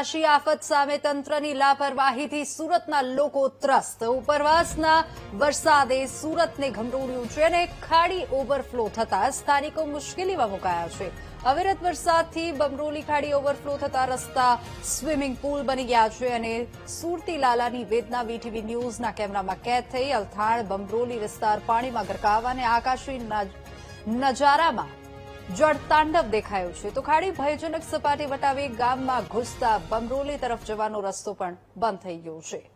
આકાશી આફત સામે તંત્રની લાપરવાહીથી સુરતના લોકો ત્રસ્ત। ઉપરવાસના વરસાદે સુરતને ગમરોળ્યું છે અને ખાડી ઓવરફ્લો થતા સ્થાનિકો મુશ્કેલીમાં મુકાયા છે। અવિરત વરસાદથી બમરોલી ખાડી ઓવરફ્લો થતા રસ્તા સ્વિમિંગ પૂલ બની ગયા છે અને સુરતી લાલાની વેદના વીટીવી ન્યૂઝના કેમેરામાં કેદ થઈ। અલથાણ બમરોલી વિસ્તાર પાણીમાં ગરકાવ અને આકાશી નજારામાં જળતાંડવ દેખાયો છે તો ખાડી ભયજનક સપાટી વટાવી ગામમાં ઘૂસતા બમરોલી તરફ જવાનો રસ્તો પણ બંધ થઈ ગયો છે।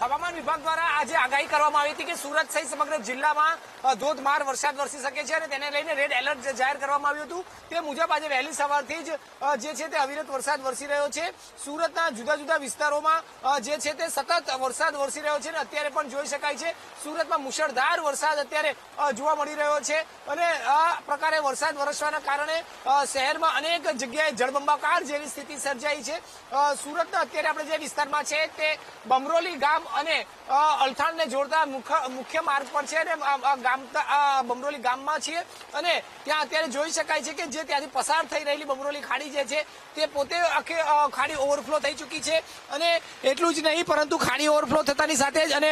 હવામાન વિભાગ દ્વારા આજે આગાહી કરવામાં આવી હતી કે સુરત સહિત સમગ્ર જિલ્લામાં ધોધમાર વરસાદ વરસી શકે છે અને તેને લઈને રેડ એલર્ટ જાહેર કરવામાં આવ્યું હતું। તે મુજબ આજે વહેલી સવારથી જ જે છે તે અવિરત વરસાદ વરસી રહ્યો છે। સુરતના જુદા જુદા વિસ્તારોમાં જે છે તે સતત વરસાદ વરસી રહ્યો છે અને અત્યારે પણ જોઈ શકાય છે સુરતમાં મુશળધાર વરસાદ અત્યારે જોવા મળી રહ્યો છે અને આ પ્રકારે વરસાદ વરસવાના કારણે શહેરમાં અનેક જગ્યાએ જળબંબાકાર જેવી સ્થિતિ સર્જાઈ છે। સુરતના અત્યારે આપણે જે વિસ્તારમાં છે તે બમરોલી ગામ અને અલથાણને જોડતા મુખ્ય માર્ગ પર છે અને બમરોલી ગામમાં છીએ અને ત્યાં અત્યારે જોઈ શકાય છે કે જે ત્યાંથી પસાર થઈ રહેલી બમરોલી ખાડી જે છે તે પોતે આખી ખાડી ઓવરફ્લો થઈ ચૂકી છે અને એટલું જ નહીં પરંતુ ખાડી ઓવરફ્લો થતાની સાથે જ અને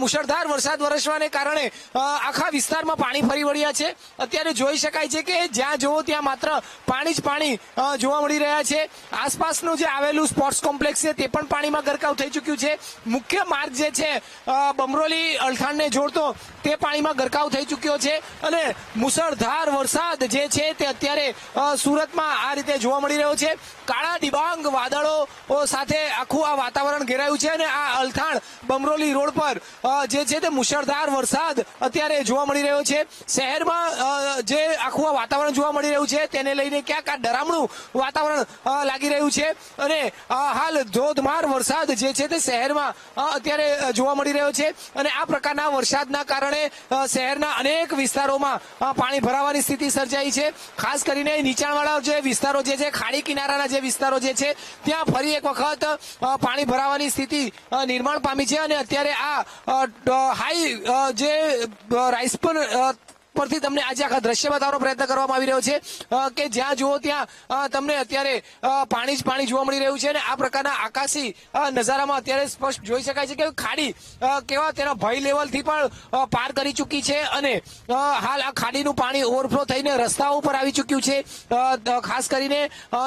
મુશળધાર વરસાદ વરસવાને કારણે આખા વિસ્તારમાં પાણી ફરી વળ્યા છે। અત્યારે જોઈ શકાય છે કે જ્યાં જોવો ત્યાં માત્ર પાણી જ પાણી જોવા મળી રહ્યા છે। આસપાસનું જે આવેલું સ્પોર્ટ્સ કોમ્પ્લેક્સ છે તે પણ પાણીમાં ગરકાવ થઈ ચૂક્યું છે। મુખ્ય માર્ગ જે છે બમરોલી અલથાણને જોડતો તે પાણીમાં ગરકાવ થઈ ચૂક્યો છે અને મુશળધાર વરસાદ જે છે તે અત્યારે સુરતમાં આ રીતે જોવા મળી રહ્યો છે। કાળા ડિબાંગ વાદળો સાથે આખું આ વાતાવરણ ઘેરાયું છે અને આ અલથાણ બમરોલી રોડ પર જે છે તે મુશળધાર વરસાદ અત્યારે જોવા મળી રહ્યો છે। શહેરમાં જે આખું આ વાતાવરણ જોવા મળી રહ્યું છે તેને લઈને ક્યાંક આ ડરામણું વાતાવરણ લાગી રહ્યું છે અને હાલ ધોધમાર વરસાદ જે છે તે શહેરમાં અત્યારે જોવા મળી રહ્યો છે અને આ પ્રકારના વરસાદના કારણે શહેરના અનેક વિસ્તારોમાં પાણી ભરાવાની સ્થિતિ સર્જાઈ છે। ખાસ કરીને નીચાણવાળા જે વિસ્તારો જે છે ખાડી કિનારાના જે વિસ્તારો જે છે ત્યાં ફરી એક વખત પાણી ભરાવાની સ્થિતિ નિર્માણ પામી છે અને અત્યારે આ હાઈ જે રાઈસપર પરથી તમને આજે આખા દ્રશ્ય બતાવવાનો પ્રયત્ન કરવામાં આવી રહ્યો છે કે જ્યાં જુઓ ત્યાં તમને અત્યારે પાણી જ પાણી જોવા મળી રહ્યું છે અને આ પ્રકારના આકાશી નજારામાં અત્યારે સ્પષ્ટ જોઈ શકાય છે કે ખાડી કેવા તેના ભય લેવલથી પણ પાર કરી ચૂકી છે અને હાલ આ ખાડીનું પાણી ઓવરફ્લો થઈને રસ્તાઓ પર આવી ચૂક્યું છે। ખાસ કરીને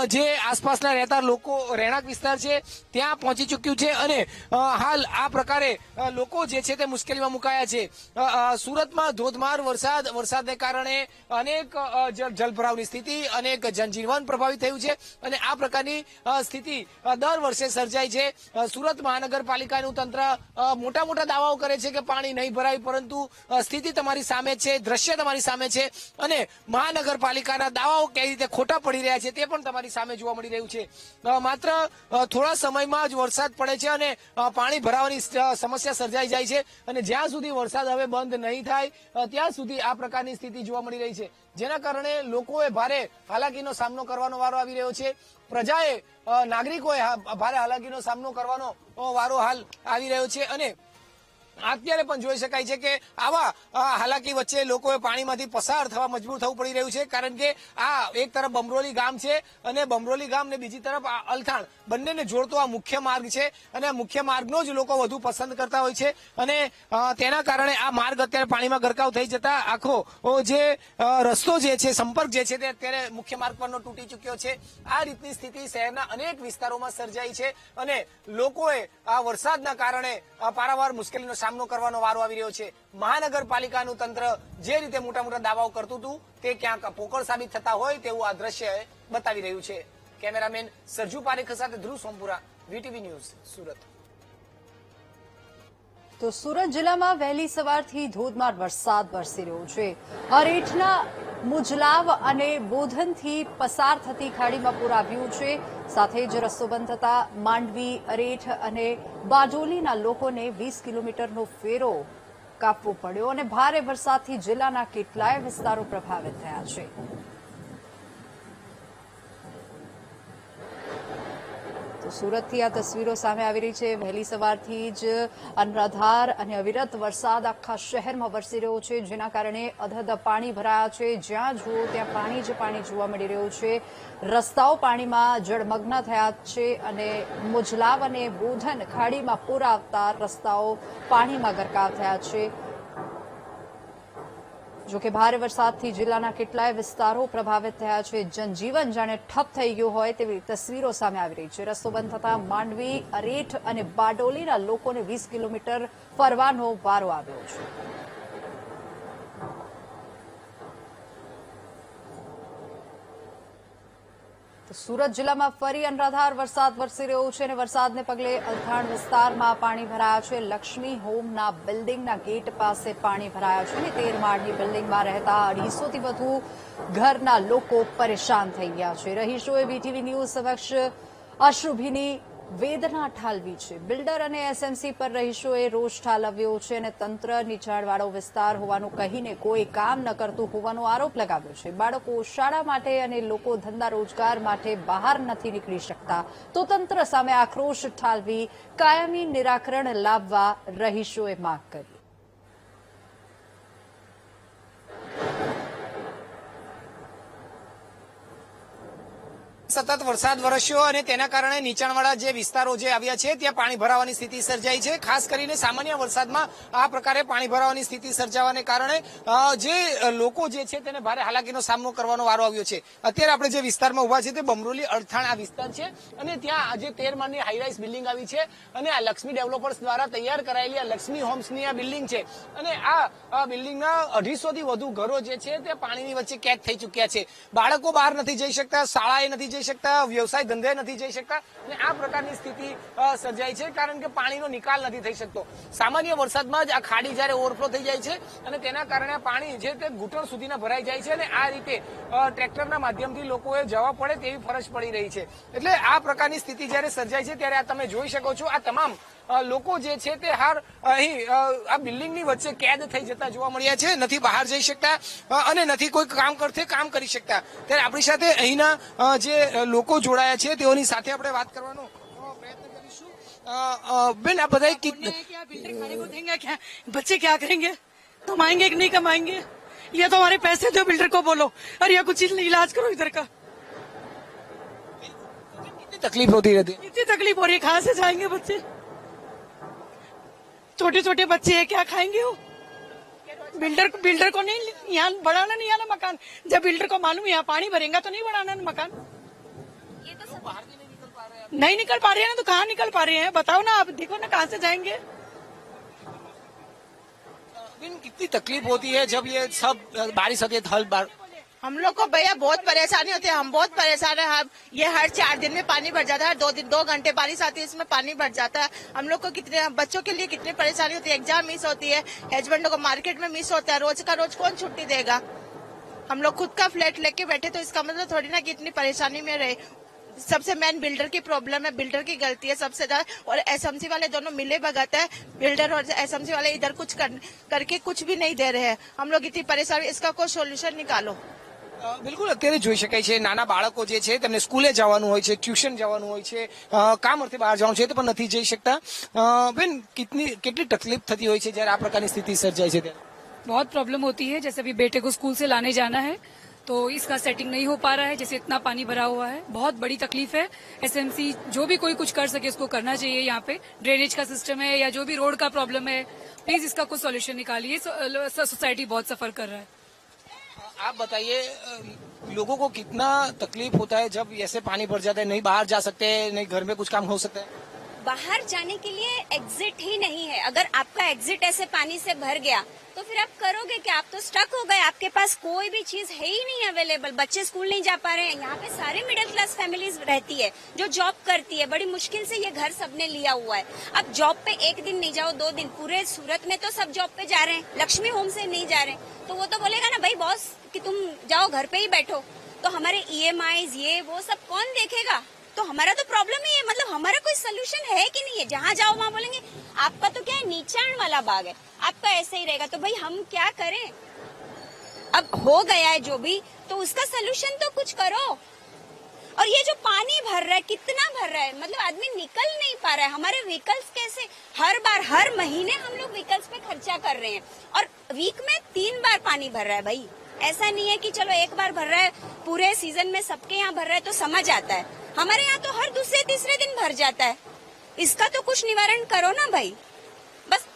જે આસપાસના રહેતા લોકો રહેણાંક વિસ્તાર છે ત્યાં પહોંચી ચૂક્યું છે અને હાલ આ પ્રકારે લોકો જે છે તે મુશ્કેલીમાં મુકાયા છે। સુરતમાં ધોધમાર વરસાદને કારણે અનેક જલભરાવની સ્થિતિ અનેક જનજીવન પ્રભાવિત થયું છે અને આ પ્રકારની સ્થિતિ દર વર્ષે સર્જાય છે। સુરત મહાનગરપાલિકાનું તંત્ર મોટા મોટા દાવાઓ કરે છે કે પાણી નહીં ભરાય પરંતુ સ્થિતિ તમારી સામે છે, દ્રશ્ય તમારી સામે છે અને મહાનગરપાલિકાના દાવાઓ કઈ રીતે ખોટા પડી રહ્યા છે તે પણ તમારી સામે જોવા મળી રહ્યું છે। માત્ર થોડા સમયમાં જ વરસાદ પડે છે અને પાણી ભરાવાની સમસ્યા સર્જાઈ જાય છે અને જ્યાં સુધી વરસાદ હવે બંધ નહીં થાય ત્યાં સુધી આ પ્રકારની સ્થિતિ જોવા મળી રહી છે જેના કારણે લોકોએ ભારે હાલાકીનો સામનો કરવાનો વારો આવી રહ્યો છે। પ્રજાએ નાગરિકોએ ભારે હાલાકીનો સામનો કરવાનો વારો હાલ આવી રહ્યો છે અને અત્યારે પણ જોઈ શકાય છે કે આવા હાલાકી વચ્ચે લોકોએ પાણીમાંથી પસાર થવા મજબૂર થવું પડી રહ્યું છે કારણ કે આ એક તરફ બમરોલી ગામ છે અને બમરોલી ગામ ને બીજી તરફ અલથાણ બંનેને જોડતો આ મુખ્ય માર્ગ છે અને આ મુખ્ય માર્ગનો જ લોકો વધુ પસંદ કરતા હોય છે અને તેના કારણે આ માર્ગ અત્યારે પાણીમાં ગરકાવ થઈ જતા આખો જે રસ્તો જે છે સંપર્ક જે છે તે અત્યારે મુખ્ય માર્ગ પરનો તૂટી ચૂક્યો છે। આ રીતની સ્થિતિ શહેરના અનેક વિસ્તારોમાં સર્જાઈ છે અને લોકોએ આ વરસાદના કારણે પારાવાર મુશ્કેલીનો સામનો કરવાનો વારો આવી રહ્યો છે। મહાનગરપાલિકાનું તંત્ર જે રીતે મોટા મોટા દાવાઓ કરતું હતું તે ક્યાંક પોકળ સાબિત થતા હોય તેવું આ દ્રશ્ય બતાવી રહ્યું છે। કેમેરામેન સરજુ પારેખ સાથે ધ્રુવ સોમપુરા, વીટીવી ન્યૂઝ, સુરત। તો સુરત જિલ્લામાં વહેલી સવારથી ધોધમાર વરસાદ વરસી રહ્યો છે। અરેઠના મુજલાવ અને બોધનથી પસાર થતી ખાડીમાં પૂર આવ્યું છે સાથે જ રસ્તો બંધ થતા માંડવી, અરેઠ અને બારડોલીના લોકોને 20 કિલોમીટરનો ફેરો કાપવો પડ્યો અને ભારે વરસાદથી જિલ્લાના કેટલાય વિસ્તારો પ્રભાવિત થયા છે। તો તો સુરતથી આ તસવીરો સામે આવી રહી છે। વહેલી સવારથી જ અનરાધાર અને અવિરત વરસાદ આખા શહેરમાં વરસી રહ્યો છે, જેના કારણે અધધ પાણી ભરાયા છે। જ્યાં જુઓ ત્યાં પાણી જ પાણી જોવા મળી રહ્યું છે। રસ્તાઓ પાણીમાં જળમગ્ન થયા છે અને મુજલાવ અને બોધન ખાડીમાં પૂર આવતા રસ્તાઓ પાણીમાં ગરકાવ થયા છે। જોકે ભારે વરસાદથી જિલ્લાના કેટલાય વિસ્તારો પ્રભાવિત થયા છે। જનજીવન જાણે ઠપ થઈ ગયું હોય તેવી તસવીરો સામે આવી રહી છે। રસ્તો બંધ થતા માંડવી, અરેઠ અને બારડોલીના લોકોને 20 કિલોમીટર ફરવાનો વારો આવ્યો છે। તો સુરત જિલ્લામાં ફરી અનરાધાર વરસાદ વરસી રહ્યો છે અને વરસાદને પગલે અલથાણ વિસ્તારમાં પાણી ભરાયા છે। લક્ષ્મી હોમના બિલ્ડિંગના ગેટ પાસે પાણી ભરાયા છે અને 13 માળની બિલ્ડિંગમાં રહેતા 250થી વધુ ઘરના લોકો પરેશાન થઈ ગયા છે। રહીશોએ વીટીવી ન્યૂઝ સમક્ષ અશ્રુભીની વેદના ઠાલવી છે। બિલ્ડર અને એસએમસી પર રહીશોએ રોષ ઠાલવ્યો છે અને તંત્ર નીચાણવાળો વિસ્તાર હોવાનું કહીને કોઈ કામ ન કરતું હોવાનો આરોપ લગાવ્યો છે। બાળકો શાળા માટે અને લોકો ધંધા રોજગાર માટે બહાર નથી નીકળી શકતા, તો તંત્ર સામે આક્રોશ ઠાલવી કાયમી નિરાકરણ લાવવા રહીશોએ માંગ કરી। સતત વરસાદ વરસ્યો અને તેના કારણે નીચાણવાળા જે વિસ્તારો જે આવ્યા છે ત્યાં પાણી ભરાવાની સ્થિતિ સર્જાઈ છે। ખાસ કરીને સામાન્ય વરસાદમાં આ પ્રકારે પાણી ભરાવાની સ્થિતિ સર્જાવાને કારણે જે લોકો જે છે તેને ભારે હાલાકીનો સામનો કરવાનો વારો આવ્યો છે। અત્યારે આપણે જે વિસ્તારમાં ઉભા છે તે બમરોલી અડથાણ આ વિસ્તાર છે અને ત્યાં આજે 13 માળની હાઈરાઇઝ બિલ્ડિંગ આવી છે અને આ લક્ષ્મી ડેવલપર્સ દ્વારા તૈયાર કરાયેલી આ લક્ષ્મી હોમ્સની આ બિલ્ડિંગ છે અને આ બિલ્ડિંગના 250થી વધુ ઘરો જે છે તે પાણીની વચ્ચે કેદ થઈ ચૂક્યા છે। બાળકો બહાર નથી જઈ શકતા, શાળાએ નથી જઈ શકતા, વ્યવસાય ધંધે નથી જઈ શકતા અને આ પ્રકારની સ્થિતિ સર્જાઈ છે કારણ કે પાણીનો નિકાલ નથી થઈ શકતો। સામાન્ય વરસાદમાં જ આ ખાડી જ્યારે ઓવરફ્લો થઈ જાય છે અને તેના કારણે પાણી છે તે ઘૂંટણ સુધીના ભરાઈ જાય છે અને આ રીતે ટ્રેક્ટરના માધ્યમથી લોકોએ જવા પડે તેવી ફરજ પડી રહી છે। એટલે આ પ્રકારની સ્થિતિ જ્યારે સર્જાય છે ત્યારે આ તમે જોઈ શકો છો, આ તમામ લોકો જે છે તે અહીં આ બિલ્ડિંગની વચ્ચે કેદ થઈ જતા જોવા મળ્યા છે। નથી બહાર જઈ શકતા અને નથી કોઈ કામ કરી શકતા। ત્યારે આપણી સાથે અહીંના જે લોકો જોડાયા છે તેઓની સાથે આપણે વાત કરવાનો પ્રયત્ન કરીશું। બેન, આ બધા बिल्डर खाने को देंगे क्या? बच्चे क्या करेंगे? कमाएंगे कि नहीं कमाएंगे? ये तो हमारे पैसे दो बिल्डर को बोलो और ये कुछ इलाज करो इधर का। कितनी तकलीफ होती रहती है? इतनी तकलीफ हो रही है, कहाँ से जाएंगे बच्चे? छोटे छोटे बच्चे हैं, क्या खाएंगे वो? बिल्डर को नहीं यहाँ बढ़ाना नहीं आना मकान। जब बिल्डर को मालूम यहाँ पानी भरेगा तो नहीं बढ़ाना मकान। ये तो सब बाहर नहीं निकल पा रहे हैं। नहीं निकल पा रहे हैं ना, तो कहाँ निकल पा रहे हैं बताओ ना, आप देखो ना कहाँ से जाएंगे। कितनी तकलीफ होती है जब ये सब बारिश होती है? हम लोग को भैया बहुत परेशानी होती है, हम बहुत परेशान है। हम ये हर 4 दिन में पानी भर जाता है, 2 घंटे बारिश आती है इसमें पानी भर जाता है। हम लोग को कितने बच्चों के लिए कितनी परेशानी होती है, एग्जाम मिस होती है, हस्बैंड को मार्केट में मिस होता है, रोज का रोज कौन छुट्टी देगा। हम लोग खुद का फ्लैट लेके बैठे तो इसका मतलब थोड़ी ना कि इतनी परेशानी में रहे। सबसे मेन बिल्डर की प्रॉब्लम है, बिल्डर की गलती है सबसे ज्यादा, और एसएमसी वाले दोनों मिले भगत है। बिल्डर और एसएमसी वाले इधर कुछ करके कुछ भी नहीं दे रहे हैं। हम लोग इतनी परेशानी, इसका कोई सोल्यूशन निकालो। બિલકુલ અત્યારે જોઈ શકાય છે નાના બાળકો જે છે તેમને સ્કૂલે જવાનું હોય છે, ટ્યુશન જવાનું હોય છે, કામ અર્થે બહાર જવાનું છે તો પણ નથી જઈ શકતા। બેન, કેટલી તકલીફ થતી હોય છે જ્યારે આ પ્રકારની સ્થિતિ સર્જાય છે ત્યારે? बहुत प्रॉब्लम होती है। जैसे अभी बेटे को स्कूल से लाने जाना है तो इसका सेटिंग नहीं हो पा रहा है, जैसे इतना पानी भरा हुआ है, बहुत बड़ी तकलीफ है। एसएमसी जो भी कोई कुछ कर सके उसको करना चाहिए। यहाँ पे ड्रेनेज का सिस्टम है या जो भी रोड का प्रॉब्लम है, प्लीज इसका कुछ सोल्यूशन निकालिए। सोसाइटी बहुत सफर कर रहा है। आप बताइए, लोगों को कितना तकलीफ होता है जब ऐसे पानी भर जाता है, नहीं बाहर जा सकते, नहीं घर में कुछ काम हो सकता है? बाहर जाने के लिए एग्जिट ही नहीं है। अगर आपका एग्जिट ऐसे पानी से भर गया तो फिर आप करोगे क्या? आप तो स्टक हो गए, आपके पास कोई भी चीज है ही नहीं अवेलेबल। बच्चे स्कूल नहीं जा पा रहे हैं। यहाँ पे सारे मिडिल क्लास फैमिलीज रहती है जो जॉब करती है, बड़ी मुश्किल से ये घर सबने लिया हुआ है। अब जॉब पे एक दिन नहीं जाओ, 2 दिन, पूरे सूरत में तो सब जॉब पे जा रहे हैं, लक्ष्मी होम से नहीं जा रहे, तो वो तो बोलेगा ना भाई बॉस कि तुम जाओ घर पे ही बैठो। तो हमारे EMIs ये वो सब कौन देखेगा? तो हमारा तो प्रॉब्लम ही है, मतलब हमारा कोई सोल्यूशन है कि नहीं है? जहाँ जाओ वहाँ बोलेंगे आपका तो क्या है, नीचाण वाला बाग है, आपका ऐसे ही रहेगा। तो भाई हम क्या करें? अब हो गया है जो भी, तो उसका सोल्यूशन तो कुछ करो। और ये जो पानी भर रहा है, कितना भर रहा है, मतलब आदमी निकल नहीं पा रहा है। हमारे व्हीकल्स कैसे, हर बार हर महीने हम लोग व्हीकल्स पे खर्चा कर रहे हैं और वीक में 3 बार पानी भर रहा है भाई। ऐसा नहीं है कि चलो एक बार भर रहा है, पूरे सीजन में सबके यहाँ भर रहा है तो समझ आता है। हमारे यहाँ तो हर दूसरे तीसरे दिन भर जाता है। इसका तो कुछ निवारण करो ना भाई। बस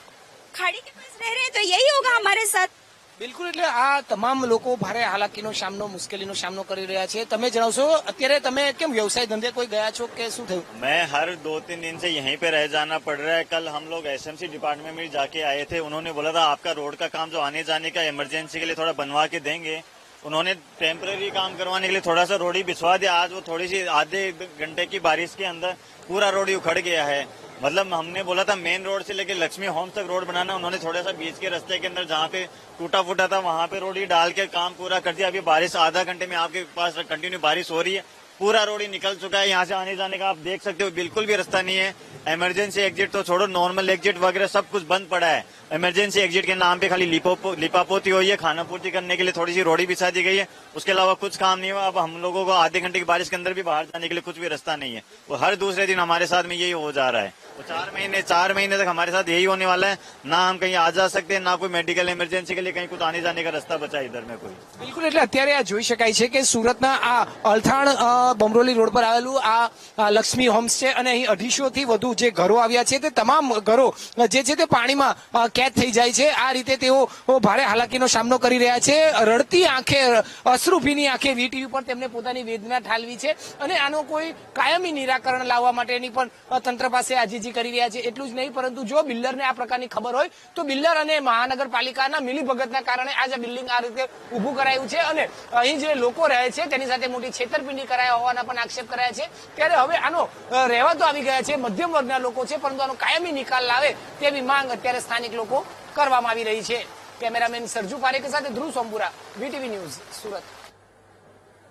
खाड़ी के पास रह रहे हैं तो यही होगा हमारे साथ। બિલકુલ, એટલે આ તમામ લોકો ભારે હાલાકીનો સામનો, મુશ્કેલીનો સામનો કરી રહ્યા છે। તમે જણાવશો, અત્યારે તમે કેમ વ્યવસાય ધંધે કોઈ ગયા છો કે શું થયું? मैं हर 2-3 दिन से यहीं पे रह जाना पड़ रहा है। कल हम लोग एसएमसी डिपार्टमेंट में जाके आए थे, उन्होंने बोला था आपका रोड का काम जो आने जाने का इमरजेंसी के लिए थोड़ा बनवा के देंगे। उन्होंने टेम्पररी काम करवाने के लिए थोड़ा सा रोड ही बिछवा दिया। आज वो थोड़ी सी आधे घंटे की बारिश के अंदर पूरा रोड ही उखड़ गया है। मतलब हमने बोला था मेन रोड से लेके लक्ष्मी होम्स तक रोड बनाना, उन्होंने थोड़ा सा बीच के रास्ते के अंदर जहाँ पे टूटा फूटा था वहां पे रोड ही डाल के काम पूरा कर दिया। अभी बारिश आधा घंटे में आपके पास कंटिन्यू बारिश हो रही है, पूरा रोड ही निकल चुका है। यहाँ से आने जाने का आप देख सकते हो बिल्कुल भी रास्ता नहीं है। इमरजेंसी एग्जिट तो छोड़ो, नॉर्मल एग्जिट वगैरह सब कुछ बंद पड़ा है। इमरजेंसी एग्जिट के नाम पे खाली लिपापोती हुई है, खाना पूर्ति करने के लिए थोड़ी सी रोडी बिछा दी गई है, उसके अलावा कुछ काम नहीं हुआ। अब हम लोगों को आधे घंटे की बारिश के अंदर भी बाहर जाने के लिए कुछ भी रास्ता नहीं है। वो हर दूसरे दिन हमारे साथ में यही हो जा रहा है। तो 4 महीने तक हमारे साथ यही होने वाला है। ना हम कहीं आ जा सकते हैं, ना कोई मेडिकल इमरजेंसी के लिए कहीं कुछ आने जाने का रास्ता बचा इधर में कोई। બિલકુલ, એટલે અત્યારે આ જોઈ શકાય છે કે સુરતના આ અલથાણ બમરોલી રોડ પર આવેલું આ લક્ષ્મી હોમ્સ છે અને અહીં 250 થી વધુ જે ઘરો આવ્યા છે તે તમામ ઘરો જે છે તે પાણીમાં કેદ થઈ જાય છે। આ રીતે તેઓ ભારે હાલાકીનો સામનો કરી રહ્યા છે। રડતી આંખે, અશ્રુભીની આંખે વીટીવી પર તેમને પોતાની વેદના ઠાલવી છે અને આનો કોઈ કાયમી નિરાકરણ લાવવા માટેની પણ તંત્ર પાસે આજીજી કરી રહ્યા છે। એટલું જ નહીં, પરંતુ જો બિલ્ડરને આ પ્રકારની ખબર હોય તો બિલ્ડર અને મહાનગરપાલિકાના મિલીભગતના કારણે આજ આ બિલ્ડિંગ આ રીતે ઉભું કરાયું છે અને અહીં જે લોકો રહે છે તેની સાથે મોટી છેતરપિંડી કરાયા હોવાના પણ આક્ષેપ કરાયા છે। ત્યારે હવે આનો રહેવા તો આવી ગયા છે, મધ્યમ વર્ગના લોકો છે, પરંતુ આનો કાયમી નિકાલ લાવે તેવી માંગ અત્યારે સ્થાનિક લોકો કરવામાં આવી રહી છે। કેમેરામેન સરજુ પારેખ સાથે ધ્રુવ સોમપુરા, વીટીવી ન્યૂઝ, સુરત।